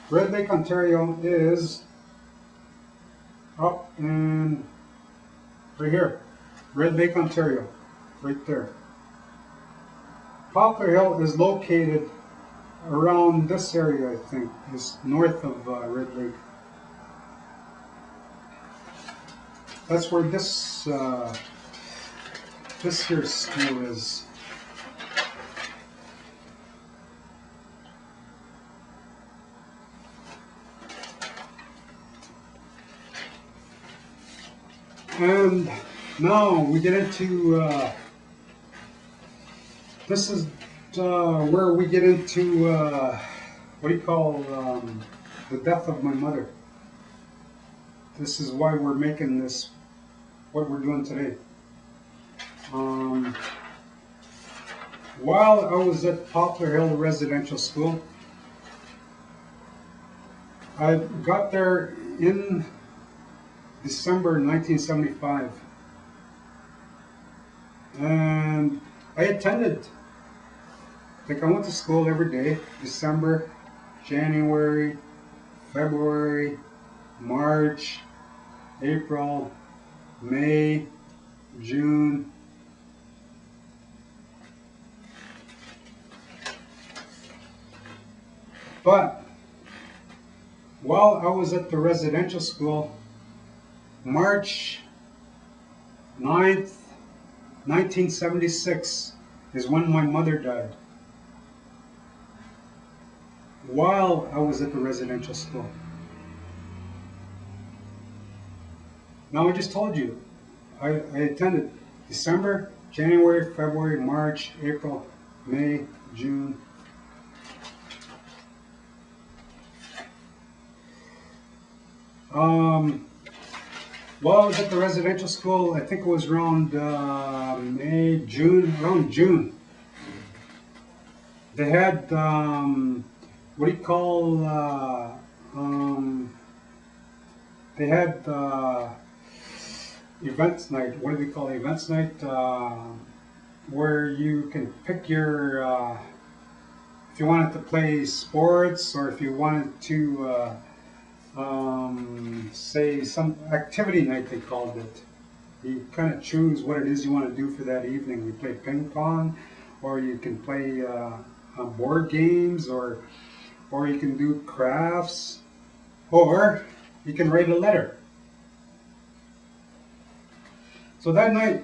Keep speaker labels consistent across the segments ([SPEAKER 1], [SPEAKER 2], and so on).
[SPEAKER 1] Red Lake, Ontario is up and right here. Red Lake, Ontario, right there. Poplar Hill is located around this area, I think, is north of Red Lake. That's where this here school is. And now we get into this is where we get into what do you call the death of my mother. This is why we're making this what we're doing today. While I was at Poplar Hill Residential School, I got there in December 1975, and I attended, like I went to school every day, December, January, February, March, April, May, June. But while I was at the residential school, March 9th, 1976 is when my mother died. While I was at the residential school. Now I just told you, I attended December, January, February, March, April, May, June. While I was at the residential school, I think it was around May, June, around June. They had, what do you call, they had events night. What do they call it? Events night, where you can pick your, if you wanted to play sports or if you wanted to, say some activity night, they called it. You kind of choose what it is you want to do for that evening. You play ping pong, or you can play board games, or you can do crafts, or you can write a letter. So that night,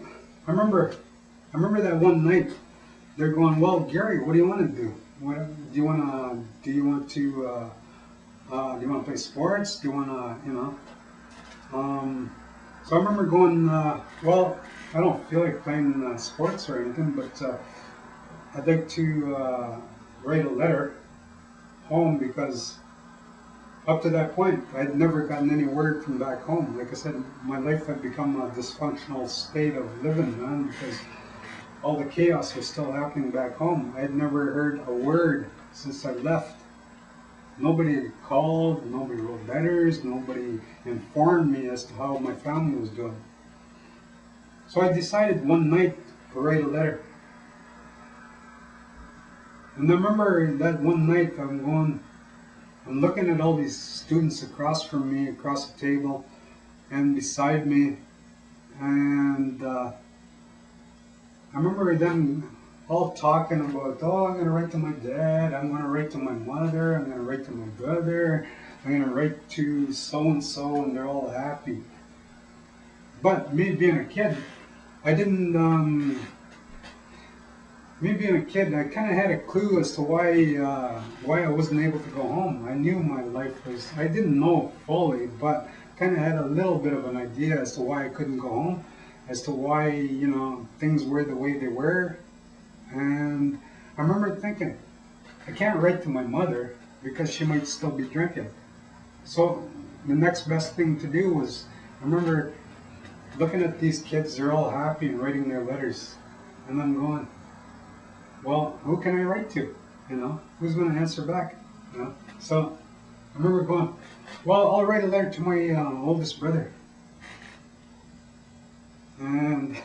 [SPEAKER 1] I remember that one night, they're going, well, Gary, what do you want to do? Do you want to play sports? Do you want to, so I remember going, well, I don't feel like playing sports or anything, but I'd like to write a letter home, because up to that point, I'd never gotten any word from back home. Like I said, my life had become a dysfunctional state of living, man, because all the chaos was still happening back home. I'd never heard a word since I left. Nobody called, nobody wrote letters, nobody informed me as to how my family was doing. So I decided one night to write a letter. And I remember that one night I'm looking at all these students across from me, across the table, and beside me, and I remember them all talking about, oh, I'm going to write to my dad, I'm going to write to my mother, I'm going to write to my brother, I'm going to write to so-and-so, and they're all happy. But me being a kid, I didn't, me being a kid, I kind of had a clue as to why I wasn't able to go home. I knew my life was, I didn't know fully, but kind of had a little bit of an idea as to why I couldn't go home, as to why, things were the way they were. And I remember thinking, I can't write to my mother because she might still be drinking. So the next best thing to do was, I remember looking at these kids, they're all happy and writing their letters. And I'm going, well, who can I write to? Who's going to answer back? So I remember going, well, I'll write a letter to my oldest brother. And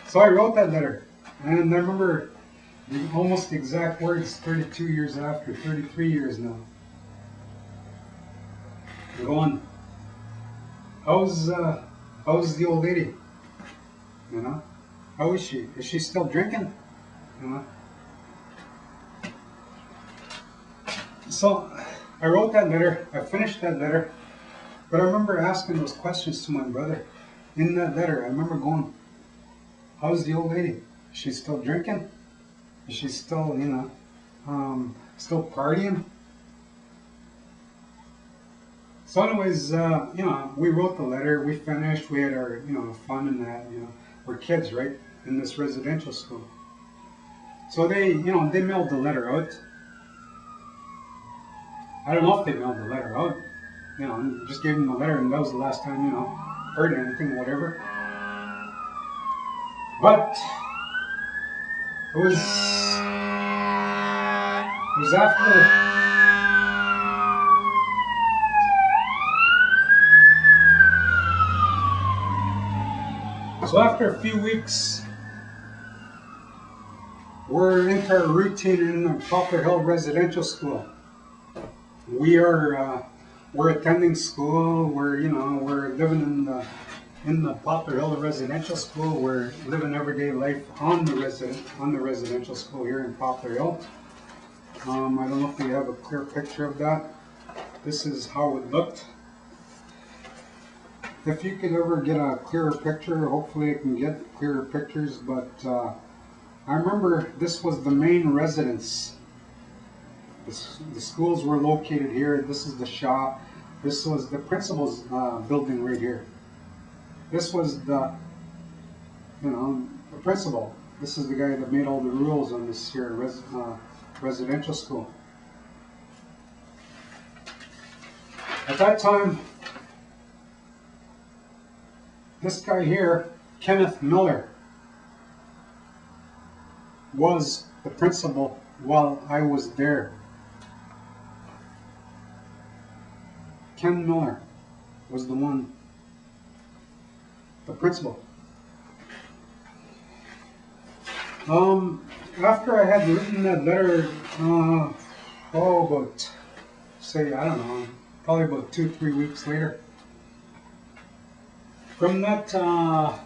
[SPEAKER 1] so I wrote that letter. And I remember almost the exact words 32 years after, 33 years now. I'm going, how's the old lady? You know, how is she? Is she still drinking? You know. So I wrote that letter. I finished that letter, but I remember asking those questions to my brother. In that letter, I remember going, how's the old lady? Is she still drinking? Is she still, still partying? So anyways, we wrote the letter, we finished, we had our, fun and that, we're kids, right, in this residential school. So they mailed the letter out. I don't know if they mailed the letter out, just gave them the letter and that was the last time, heard anything, whatever. But it was after. So after a few weeks, we're into our routine in the Poplar Hill Residential School. We're attending school. We're living in the Poplar Hill Residential School. We're living everyday life on the residential school here in Poplar Hill. I don't know if you have a clear picture of that. This is how it looked. If you could ever get a clearer picture, hopefully I can get clearer pictures, but I remember this was the main residence. The schools were located here. This is the shop. This was the principal's building right here. This was the principal. This is the guy that made all the rules on this here residential school. At that time, this guy here, Kenneth Miller, was the principal while I was there. Ken Miller was the principal. After I had written that letter, probably about 2-3 weeks later, from that, I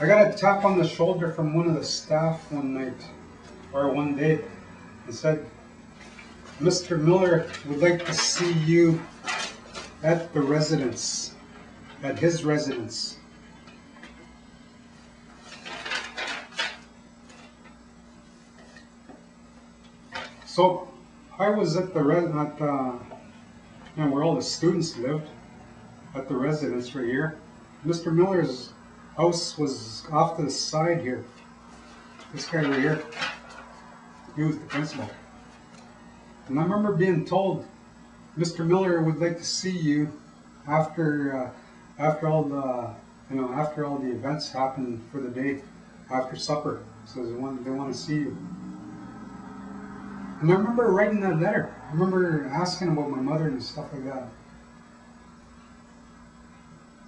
[SPEAKER 1] got a tap on the shoulder from one of the staff one day, and said, Mr. Miller would like to see you at the residence, at his residence. So I was at the where all the students lived, at the residence right here. Mr. Miller's house was off to the side here. This guy right here, he was the principal. And I remember being told, Mr. Miller would like to see you after all the events happen for the day, after supper. So they want to see you. And I remember writing that letter. I remember asking about my mother and stuff like that.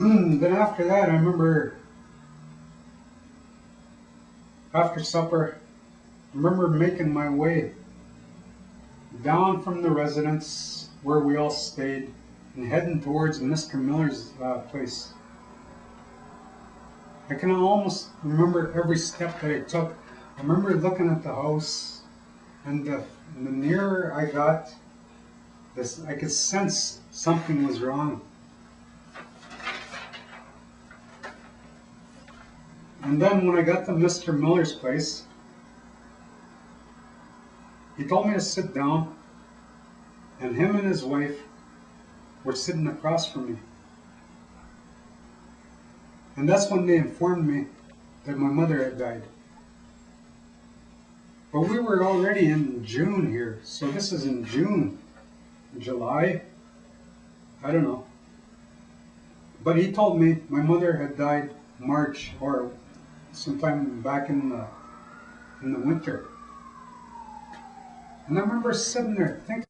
[SPEAKER 1] Then after that, I remember after supper, I remember making my way down from the residence where we all stayed and heading towards Mr. Miller's place. I can almost remember every step that I took. I remember looking at the house, and the nearer I got, I could sense something was wrong. And then when I got to Mr. Miller's place, he told me to sit down, and him and his wife were sitting across from me. And that's when they informed me that my mother had died. But we were already in June here, so this is in June, July, I don't know. But he told me my mother had died March or sometime back in the winter. And I remember sitting there thinking,